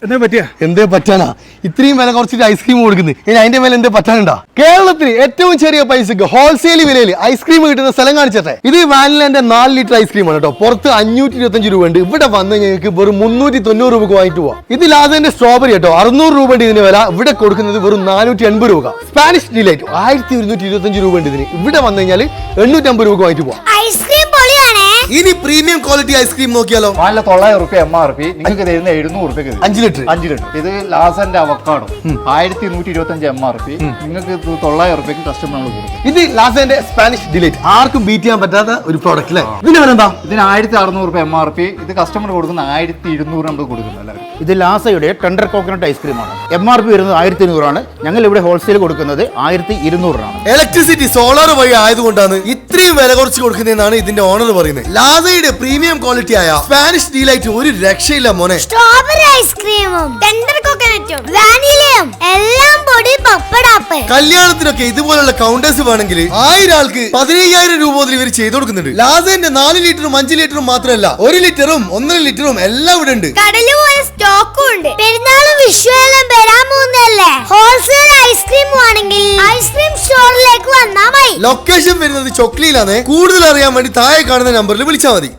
എന്താ പറ്റിയ എന്തേ പറ്റാനാ ഇത്രയും വില കുറച്ചിട്ട് ഐസ്ക്രീം കൊടുക്കുന്നത് ഇനി അതിന്റെ മേലെ എന്തേ പറ്റാനുണ്ടാ? കേരളത്തിൽ ഏറ്റവും ചെറിയ പൈസക്ക് ഹോൾസെയിൽ വിലയിൽ ഐസ്ക്രീം കിട്ടുന്ന സ്ഥലം കാണിച്ചട്ടെ. ഇത് വാനിലന്റെ 4 ലിറ്റർ ഐസ്ക്രീം ആണ് കേട്ടോ. പുറത്ത് 525 രൂപ ഉണ്ട്. ഇവിടെ വന്ന് ഞങ്ങൾക്ക് വെറും 390 രൂപക്ക് വാങ്ങിട്ട് പോവാം. ഇത് ലാസന്റെ സ്ട്രോബെറി കേട്ടോ. 600 രൂപ ഉണ്ട് ഇതിന്റെ വില. ഇവിടെ കൊടുക്കുന്നത് വെറും 480 രൂപ. സ്പാനിഷ് ഡിലൈറ്റ് 1125 രൂപ ഉണ്ട് ഇതിന്. ഇവിടെ വന്നു കഴിഞ്ഞാൽ 850 രൂപക്ക് വാങ്ങിട്ട് പോവാം. ഇനി പ്രീമിയം ക്വാളിറ്റി ഐസ്ക്രീം നോക്കിയാലോ? 900 MRP നിങ്ങൾക്ക് തരുന്ന 700 രൂപ 5 ലിറ്റർ. ഇത് ലാസന്റെ അവക്കാഡോ 1125 MRP നിങ്ങൾക്ക് 900 രൂപയ്ക്ക് കസ്റ്റമർ കൊടുക്കും. ഇത് ലാസന്റെ സ്പാനിഷ് ഡിലൈറ്റ് ആർക്കും ബീറ്റ് ചെയ്യാൻ പറ്റാത്ത ഒരു പ്രോഡക്റ്റ് അല്ലേ? ഇതിന് എന്താ? ഇതിന് 1600 രൂപ MRP. ഇത് കസ്റ്റമർ കൊടുക്കുന്ന 1200 നമ്മൾ കൊടുക്കുന്നത് എല്ലാവരും. ഇത് ലാസയുടെ ടെൻഡർ കോക്കനട്ട് ഐസ്ക്രീമാണ്. MRP വരുന്നത് 1100 ആണ്. ഞങ്ങൾ ഇവിടെ ഹോൾസെയിൽ കൊടുക്കുന്നത് 1200 ആണ്. ഇലക്ട്രിസിറ്റി സോളാർ വഴി ആയതുകൊണ്ടാണ് ഇത്രയും വില കുറച്ച് കൊടുക്കുന്നതെന്നാണ് ഇതിന്റെ ഓണർ പറയുന്നത്. ലാസയുടെ പ്രീമിയം ക്വാളിറ്റി ആയ സ്പാനിഷ് ഡീലൈറ്റ് ഒരു രക്ഷയില്ല മോനെ. സ്ട്രോബെറി ഐസ്ക്രീമും ടെൻഡർ കോക്കനറ്റും വാനിലയും എല്ലാം പൊടി പപ്പടാപ്പ്. കല്യാണത്തിനൊക്കെ ഇതുപോലുള്ള കൗണ്ടേഴ്സ് വേണമെങ്കിൽ 1000 ആൾക്ക് 15000 രൂപ മുതൽ ഇവർ ചെയ്ത് കൊടുക്കുന്നുണ്ട്. ലാസന്റെ 4 ലിറ്ററും 5 ലിറ്ററും മാത്രമല്ല 1 ലിറ്ററും 1.5 ലിറ്ററും എല്ലാം ഇവിടെ ഉണ്ട്. കടല് പോയ സ്റ്റോക്കും ഉണ്ട്. പെരുന്നാളും വിഷു എല്ലാം വരാൻ പോകുന്നതല്ലേ. ഹോൾസെയിൽ ഐസ്ക്രീം ആണെങ്കിൽ ഐസ്ക്രീം സ്റ്റോറിലേക്ക് വന്നാൽ മതി. ലൊക്കേഷൻ വരുന്നത് ചൊക്ലിയിലാണ്. കൂടുതൽ അറിയാൻ വേണ്ടി താഴെ കാണുന്ന നമ്പറിൽ വിളിച്ചാൽ മതി.